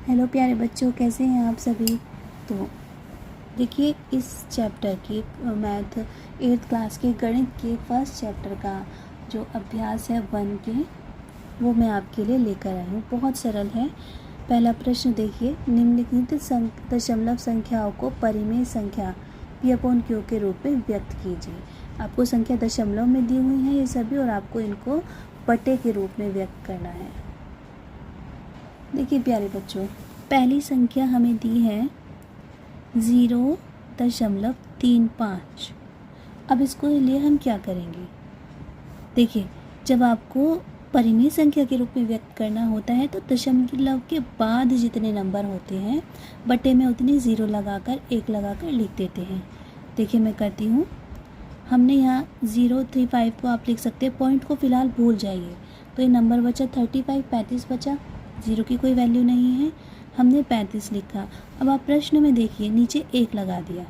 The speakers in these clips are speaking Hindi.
हेलो प्यारे बच्चों, कैसे हैं आप सभी। तो देखिए, इस चैप्टर की मैथ 8th क्लास के गणित के फर्स्ट चैप्टर का जो अभ्यास है 1 के, वो मैं आपके लिए लेकर आई हूँ। बहुत सरल है। पहला प्रश्न देखिए, निम्नलिखित दशमलव संख्याओं को परिमेय संख्या P/Q के रूप में व्यक्त कीजिए। आपको संख्या दशमलव में दी हुई है ये सभी, और आपको इनको बटे के रूप में व्यक्त करना है। देखिए प्यारे बच्चों, पहली संख्या हमें दी है 0.35। अब इसको लिए हम क्या करेंगे। देखिए, जब आपको परिमेय संख्या के रूप में व्यक्त करना होता है तो दशमलव के बाद जितने नंबर होते हैं बटे में उतनी 0 लगाकर 1 लगाकर लिख देते हैं। देखिए मैं करती हूँ। हमने यहाँ 035 को आप लिख सकते हैं, पॉइंट को फ़िलहाल भूल जाइए। तो ये नंबर बचा 35 बचा, 0 की कोई वैल्यू नहीं है, हमने 35 लिखा। अब आप प्रश्न में देखिए, नीचे 1 लगा दिया।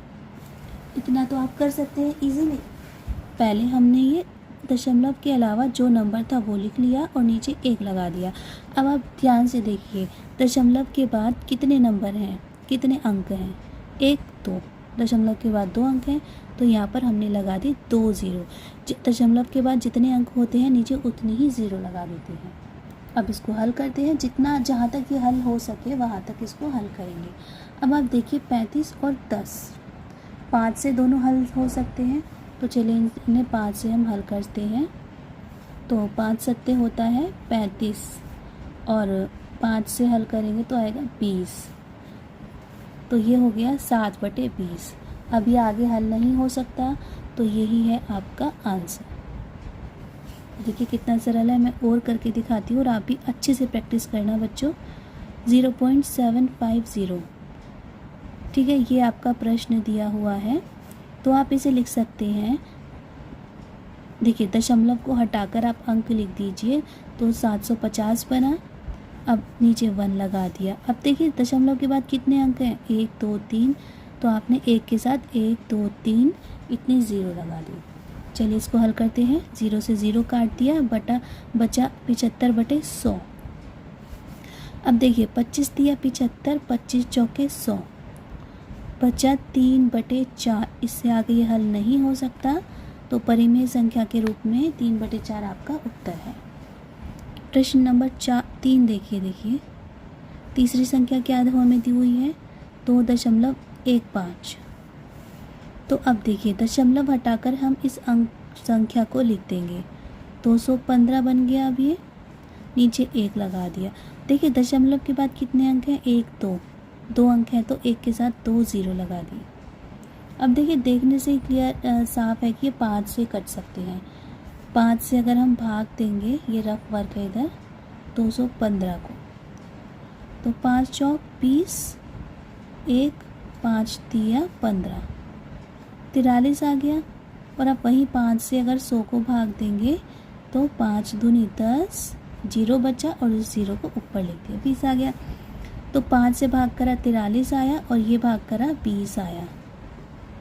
इतना तो आप कर सकते हैं इजीली। पहले हमने ये दशमलव के अलावा जो नंबर था वो लिख लिया और नीचे 1 लगा दिया। अब आप ध्यान से देखिए, दशमलव के बाद कितने नंबर हैं, कितने अंक हैं, 1 2। दशमलव के बाद 2 अंक हैं तो यहाँ पर हमने लगा दी 2 0। दशमलव के बाद जितने अंक होते हैं नीचे उतनी ही 0 लगा देते हैं। अब इसको हल करते हैं, जहाँ तक ये हल हो सके वहाँ तक इसको हल करेंगे। अब आप देखिए 35 और 10, 5 से दोनों हल हो सकते हैं, तो चलिए इन्हें 5 से हम हल करते हैं। तो 5 सत्ते होता है 35 और 5 से हल करेंगे तो आएगा 20। तो ये हो गया 7/20। अब ये आगे हल नहीं हो सकता, तो यही है आपका आंसर। देखिए कितना सरल है। मैं और करके दिखाती हूँ और आप भी अच्छे से प्रैक्टिस करना बच्चों। 0.750, ठीक है, ये आपका प्रश्न दिया हुआ है। तो आप इसे लिख सकते हैं। देखिए दशमलव को हटाकर आप अंक लिख दीजिए, तो 750 बना। अब नीचे 1 लगा दिया। अब देखिए दशमलव के बाद कितने अंक हैं, 1 2 3, तो आपने 1 के साथ 1 2 3 इतनी 0 लगा दी। चलिए इसको हल करते हैं। 0 से 0 काट दिया, बचा 75/100। अब देखिए 25 दिया 75, 25 चौके 100, बचा 3/4। इससे आगे ये हल नहीं हो सकता, तो परिमेय संख्या के रूप में 3/4 आपका उत्तर है। प्रश्न नंबर 3 देखिए तीसरी संख्या क्या हमें दी हुई है, 2.15। तो अब देखिए दशमलव हटाकर हम इस अंक संख्या को लिख देंगे। 215 बन गया। अब ये नीचे 1 लगा दिया। देखिए दशमलव के बाद कितने अंक हैं, 1 2, 2 अंक हैं तो 1 के साथ 2 0 लगा दी। अब देखिए देखने से ही क्लियर साफ है कि ये 5 से कट सकते हैं। 5 से अगर हम भाग देंगे, ये रफ वर्क है इधर, 215 को, तो 5 चौक 20, 1 5 दिया 15, 43 आ गया। और अब वहीं 5 से अगर 100 को भाग देंगे तो 5 दूनी 10, 0 बचा और उस 0 को ऊपर लिख दिया, 20 आ गया। तो 5 से भाग करा 43 आया और ये भाग करा 20 आया।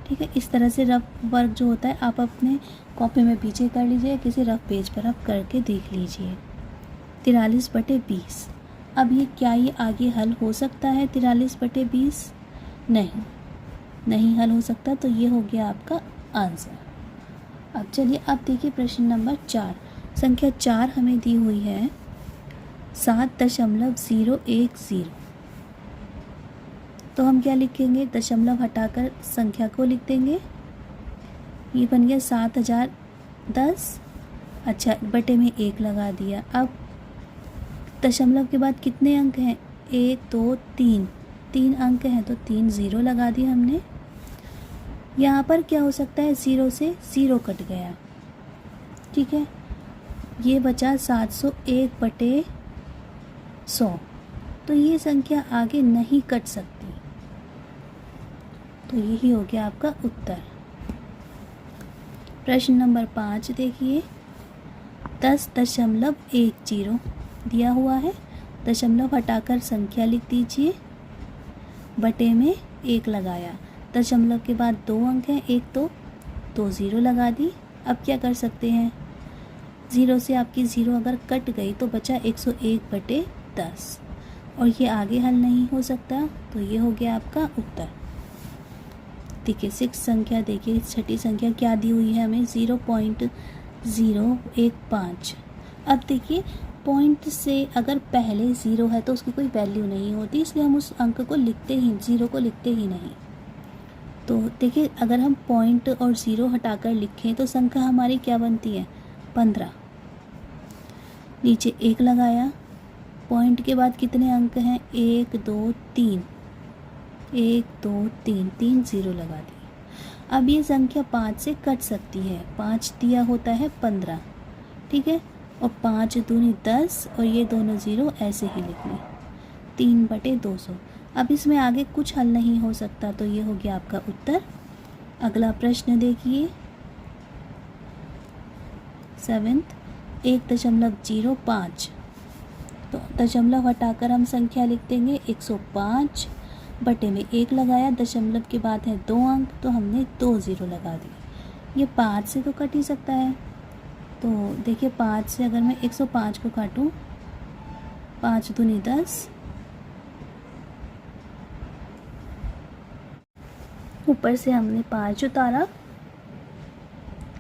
ठीक है, इस तरह से रफ वर्क जो होता है आप अपने कॉपी में पीछे कर लीजिए, किसी रफ पेज पर आप करके देख लीजिए। 43/20। अब ये क्या ये आगे हल हो सकता है 43/20? नहीं हल हो सकता, तो ये हो गया आपका आंसर। अब चलिए अब देखिए प्रश्न नंबर 4। संख्या 4 हमें दी हुई है 7.010। तो हम क्या लिखेंगे, दशमलव हटाकर संख्या को लिख देंगे। ये बन गया 7010। अच्छा, बटे में 1 लगा दिया। अब दशमलव के बाद कितने अंक हैं, 1 2 3, 3 अंक हैं तो 3 0 लगा दिए हमने। यहाँ पर क्या हो सकता है, 0 से 0 कट गया। ठीक है, ये बचा 701/100। तो ये संख्या आगे नहीं कट सकती, तो यही हो गया आपका उत्तर। प्रश्न नंबर 5 देखिए, 10.10 दिया हुआ है। दशमलव हटाकर संख्या लिख दीजिए, बटे में 1 लगाया। दशमलव के बाद 2 अंक हैं, 1 2 0 लगा दी। अब क्या कर सकते हैं, 0 से आपकी 0 अगर कट गई तो बचा 101/10। और ये आगे हल नहीं हो सकता, तो ये हो गया आपका उत्तर। देखिए 6 संख्या, देखिए छठी संख्या क्या दी हुई है हमें, 0.015। अब देखिए पॉइंट से अगर पहले ज़ीरो है तो उसकी कोई वैल्यू नहीं होती, इसलिए हम उस अंक को लिखते ही, ज़ीरो को लिखते ही नहीं। तो देखिए अगर हम पॉइंट और ज़ीरो हटाकर लिखें तो संख्या हमारी क्या बनती है, 15। नीचे 1 लगाया, पॉइंट के बाद कितने अंक हैं, 1 2 3, 1 2 3, 3 ज़ीरो लगा दिए। अब ये संख्या 5 से कट सकती है, 5 दिया होता है 15, ठीक है, और 5 दूनी 10 और ये दोनों ज़ीरो ऐसे ही लिख लें, 3/200। अब इसमें आगे कुछ हल नहीं हो सकता, तो ये हो गया आपका उत्तर। अगला प्रश्न देखिए 7th, 1.05। तो दशमलव हटाकर हम संख्या लिख देंगे 105 बटे में 1 लगाया, दशमलव के बाद है 2 अंक, तो हमने 2 ज़ीरो लगा दिए। ये 5 से तो कट ही सकता है, तो देखिए 5 से अगर मैं 105 को काटूँ, 5 दूनी 10, ऊपर से हमने 5 उतारा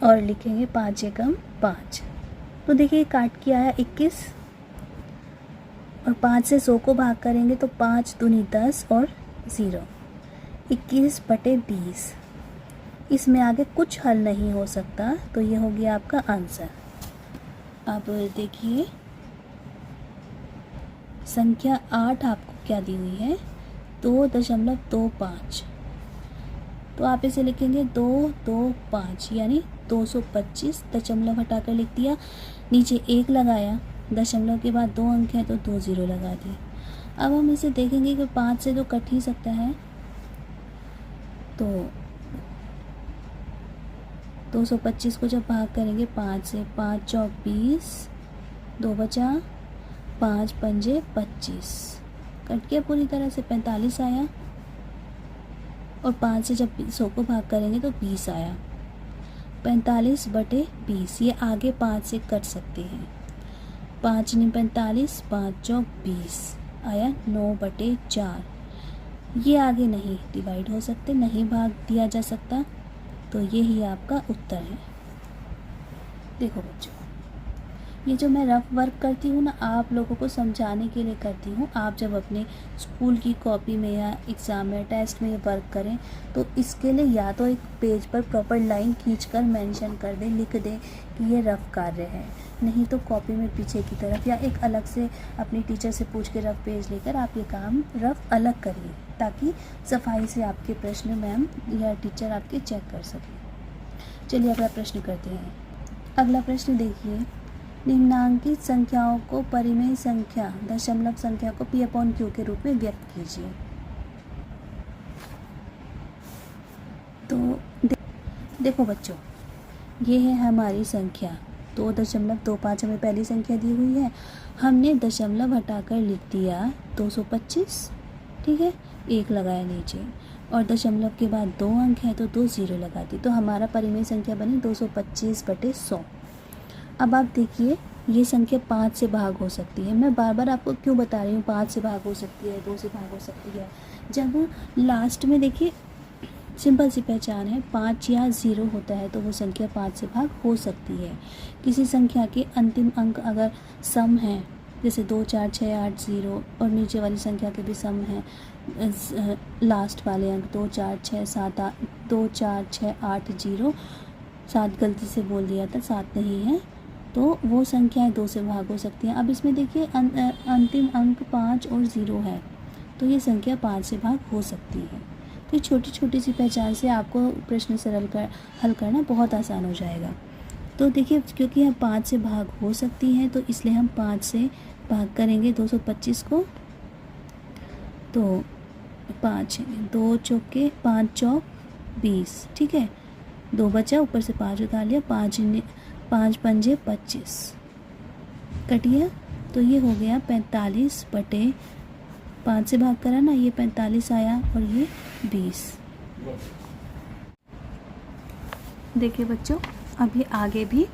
और लिखेंगे 5 एकम 5। तो देखिए काट के आया 21 और 5 से 100 को भाग करेंगे तो 5 दूनी 10 और 0, 21/20। इसमें आगे कुछ हल नहीं हो सकता, तो ये हो गया आपका आंसर। अब देखिए संख्या 8 आपको क्या दी हुई है, 2.25। तो आप इसे लिखेंगे 225 यानी 225, दशमलव हटाकर लिख दिया, नीचे 1 लगाया, दशमलव के बाद 2 अंक है तो 2 ज़ीरो लगा दिए। अब हम इसे देखेंगे कि 5 से तो कट ही सकता है, तो 225 को जब भाग करेंगे 5 से, 5 चौक 20, 2 बचा, 5 पंजे 25, कट गया पूरी तरह से, 45 आया, और 5 से जब 100 को भाग करेंगे तो 20 आया, 45/20। ये आगे 5 से कट सकते हैं, 5 नहीं 45, 5 चौक 20 आया, 9/4। ये आगे नहीं डिवाइड हो सकते, नहीं भाग दिया जा सकता, तो ये ही आपका उत्तर है। देखो बच्चों, ये जो मैं रफ वर्क करती हूँ ना, आप लोगों को समझाने के लिए करती हूँ। आप जब अपने स्कूल की कॉपी में या एग्ज़ाम में, टेस्ट में ये वर्क करें, तो इसके लिए या तो एक पेज पर प्रॉपर लाइन खींचकर मेंशन कर दें, लिख दें कि ये रफ कार्य है, नहीं तो कॉपी में पीछे की तरफ या एक अलग से अपनी टीचर से पूछ के रफ पेज लेकर आप ये काम रफ अलग करिए, ताकि सफाई से आपके प्रश्न मैम या टीचर आपके चेक कर सकें। चलिए अगला प्रश्न करते हैं। अगला प्रश्न देखिए, निम्नांकित संख्याओं को परिमेय संख्या, दशमलव संख्या को P/Q के रूप में व्यक्त कीजिए। तो देखो बच्चों, ये है हमारी संख्या 2.25 हमें पहली संख्या दी हुई है, हमने दशमलव हटाकर लिख दिया 225, ठीक है, 1 लगाया नीचे, और दशमलव के बाद 2 अंक है तो 2 ज़ीरो लगा दी, तो हमारा परिमेय संख्या बनी 225/100। अब आप देखिए ये संख्या 5 से भाग हो सकती है। मैं बार बार आपको क्यों बता रही हूँ 5 से भाग हो सकती है, 2 से भाग हो सकती है। जब लास्ट में देखिए सिंपल सी पहचान है, 5 या 0 होता है तो वो संख्या 5 से भाग हो सकती है। किसी संख्या के अंतिम अंक अगर सम है, जैसे 2 4 6 8 0, और नीचे वाली संख्या के भी सम है, लास्ट वाले अंक 2 4 6 7 8, 2 4 6 8 0, 7 गलती से बोल दिया था, 7 नहीं है, तो वो संख्याएं 2 से भाग हो सकती हैं। अब इसमें देखिए अंतिम अंक 5 और 0 है, तो ये संख्या 5 से भाग हो सकती है। तो छोटी छोटी सी पहचान से आपको प्रश्न हल करना बहुत आसान हो जाएगा। तो देखिए क्योंकि यह 5 से भाग हो सकती है, तो इसलिए हम 5 से भाग करेंगे 225 को, तो 5 2 चौके 5 चौक 20, ठीक है, 2 बचा, ऊपर से 5 उतार लिया, 5 पंजे 25 कटिया, तो ये हो गया 45/5 से भाग करा ना, ये 45 आया और ये 20। देखिए बच्चों, अभी आगे भी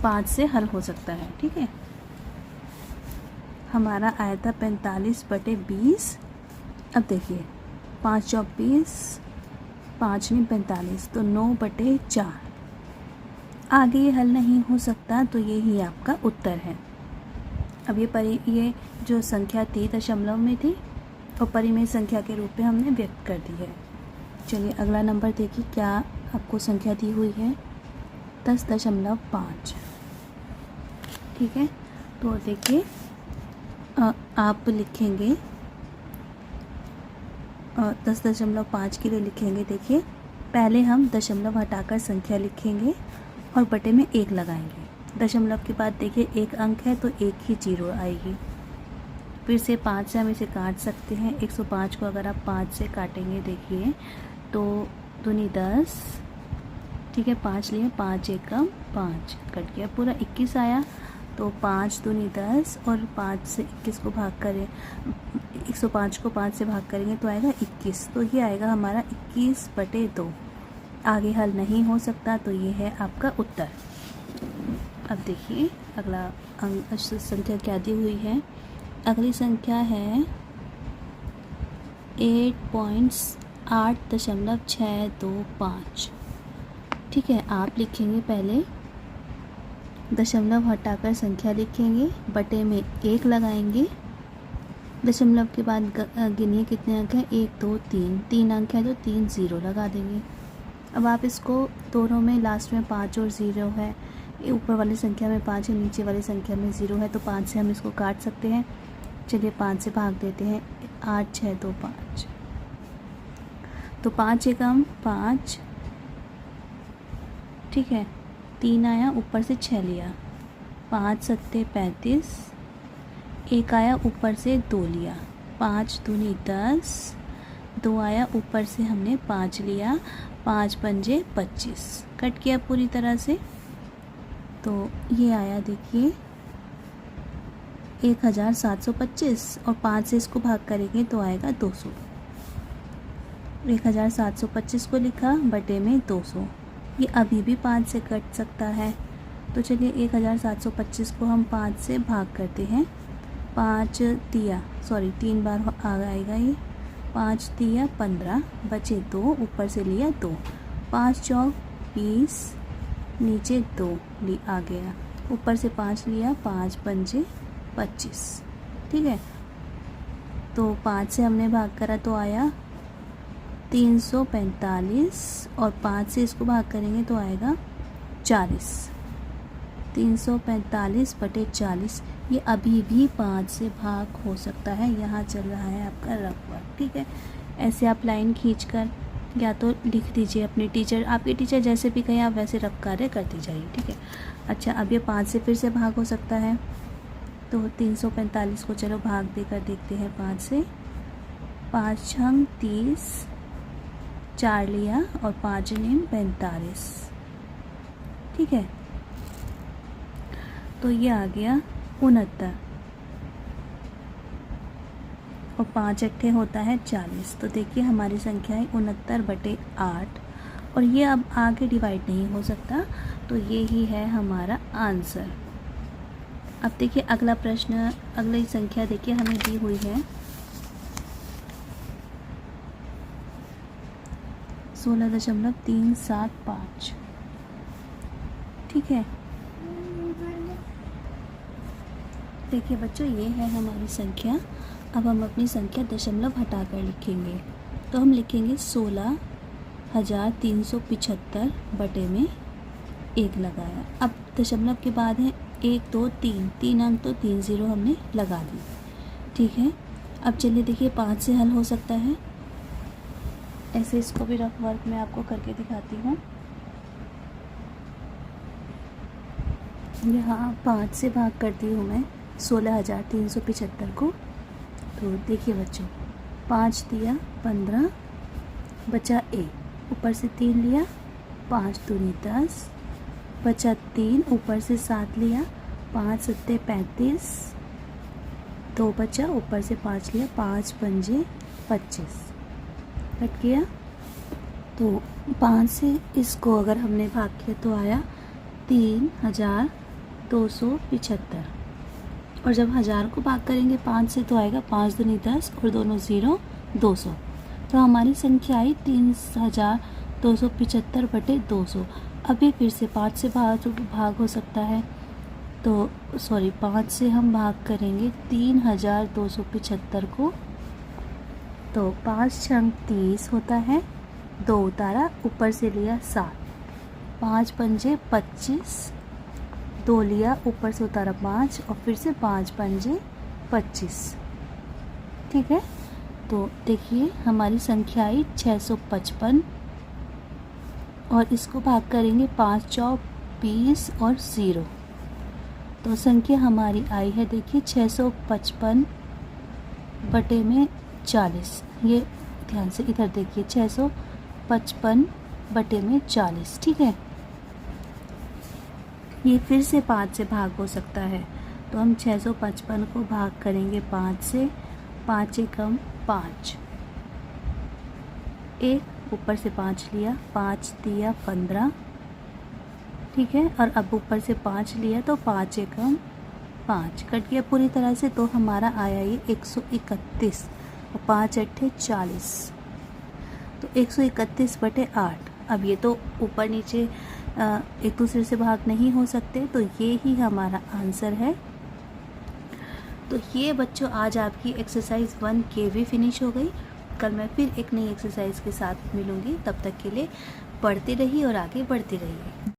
5 से हल हो सकता है, ठीक है। हमारा आया था 45/20। अब देखिए 5 चौक 20, 5 नहीं 45, तो 9/4। आगे ये हल नहीं हो सकता, तो यही आपका उत्तर है। अब ये जो संख्या थी दशमलव में थी और परिमेय संख्या के रूप में हमने व्यक्त कर दी है। चलिए अगला नंबर देखिए क्या आपको संख्या दी हुई है, 10.5। ठीक है, तो देखिए आप लिखेंगे 10.5 के लिए लिखेंगे। देखिए पहले हम दशमलव हटाकर संख्या लिखेंगे और बटे में 1 लगाएंगे। दशमलव के बाद देखिए 1 अंक है तो 1 ही जीरो आएगी। फिर से 5 से हम इसे काट सकते हैं। 105 को अगर आप 5 से काटेंगे देखिए तो दूनी 10, ठीक है, 5 लिए, 5 एकम 5 कट गया, पूरा 21 आया। तो 5 दूनी 10 और 5 से 21 को भाग करें, 105 को 5 से भाग करेंगे तो आएगा 21। तो ये आएगा हमारा 21/2। आगे हल नहीं हो सकता, तो ये है आपका उत्तर। अब देखिए अगला अंक संख्या क्या दी हुई है। अगली संख्या है 8.625। ठीक है, आप लिखेंगे पहले दशमलव हटाकर संख्या लिखेंगे, बटे में 1 लगाएंगे। दशमलव के बाद गिनिए कितने अंक हैं, 1 2 3, 3 अंक है तो 3 ज़ीरो लगा देंगे। अब आप इसको दोनों में लास्ट में 5 और 0 है, ऊपर वाली संख्या में 5 है, नीचे वाली संख्या में 0 है, तो 5 से हम इसको काट सकते हैं। चलिए 5 से भाग देते हैं, 8 6 2 5, तो 5 एकम 5, ठीक है, 3 आया, ऊपर से 6 लिया, 5 सत्ते 35, 1 आया, ऊपर से 2 लिया, 5 दूनी 10, 2 आया, ऊपर से हमने 5 लिया, 5 पंजे 25, कट किया पूरी तरह से। तो ये आया देखिए 1725 और 5 से इसको भाग करेंगे तो आएगा 200। 1725 को लिखा, बटे में 200। ये अभी भी 5 से कट सकता है, तो चलिए 1725 को हम 5 से भाग करते हैं। 5 दिया, सॉरी 3 बार आएगा ये, 5 दिया 15, बचे 2, ऊपर से लिया 2, 5 चौक 20, नीचे 2 आ गया, ऊपर से 5 लिया, 5 पंजे 25। ठीक है, तो 5 से हमने भाग करा तो आया 345 और 5 से इसको भाग करेंगे तो आएगा 40। 345/40। ये अभी भी 5 से भाग हो सकता है। यहाँ चल रहा है आपका रफ वर्क। ठीक है, ऐसे आप लाइन खींचकर या तो लिख दीजिए अपने टीचर, आपके टीचर जैसे भी कहें आप वैसे रफ कार्य करते जाइए। ठीक है, अच्छा अब ये 5 से फिर से भाग हो सकता है, तो 345 को चलो भाग देकर देखते हैं 5 से। 5 छंग 30, 4 लिया और 5 नेम 45। ठीक है, तो ये आ गया 69 और 5 अट्ठे होता है 40। तो देखिए हमारी संख्या है 69/8 और ये अब आगे डिवाइड नहीं हो सकता, तो ये ही है हमारा आंसर। अब देखिए अगला प्रश्न, अगली संख्या देखिए हमें दी हुई है 16.375। ठीक है, देखिए बच्चों ये है हमारी संख्या। अब हम अपनी संख्या दशमलव हटाकर लिखेंगे, तो हम लिखेंगे 16,375 बटे में 1 लगाया। अब दशमलव के बाद है 1 2 3, 3 अंक तो 3 ज़ीरो हमने लगा दी। ठीक है, अब चलिए देखिए 5 से हल हो सकता है, ऐसे इसको भी रफ वर्क में आपको करके दिखाती हूँ। यहाँ 5 से भाग करती हूँ मैं 16,375 को। तो देखिए बच्चों 5 दिया 15, बचा 1, ऊपर से 3 लिया, 5 दूनी 10, बचा 3, ऊपर से 7 लिया, 5 सत्ते 35, 2 बचा, ऊपर से 5 लिया, 5 पंजे 25, कट गया। तो 5 से इसको अगर हमने भाग किया तो आया 3,275। और जब 1000 को भाग करेंगे 5 से तो आएगा 5 दूनी 10 और दोनों 0 200। तो हमारी संख्या आई 3275/200। अब ये फिर से 5 से भाग हो सकता है, तो 5 से हम भाग करेंगे 3275 को। तो 5 छंग 30 होता है, 2 उतारा, ऊपर से लिया 7, 5 पंजे 25, 2 लिया, ऊपर से उतारा 5 और फिर से 5 पंजे 25। ठीक है, तो देखिए हमारी संख्या आई 655 और इसको भाग करेंगे 5 चौक 20 और 0। तो संख्या हमारी आई है, देखिए 655/40। ये ध्यान से इधर देखिए, 655/40। ठीक है, ये फिर से 5 से भाग हो सकता है, तो हम 655 को भाग करेंगे 5 से, 5 एकम 5, 1 ऊपर से 5 लिया, 5 दिया 15। ठीक है, और अब ऊपर से 5 लिया तो 5 एकम 5 कट गया पूरी तरह से, तो हमारा आया ये 131 और 5 अट्ठे 40। तो 131/8। अब ये तो ऊपर नीचे एक दूसरे से भाग नहीं हो सकते, तो ये ही हमारा आंसर है। तो ये बच्चों आज आपकी एक्सरसाइज 1K भी फिनिश हो गई। कल मैं फिर एक नई एक्सरसाइज के साथ मिलूँगी, तब तक के लिए पढ़ते रहिए और आगे बढ़ते रहिए।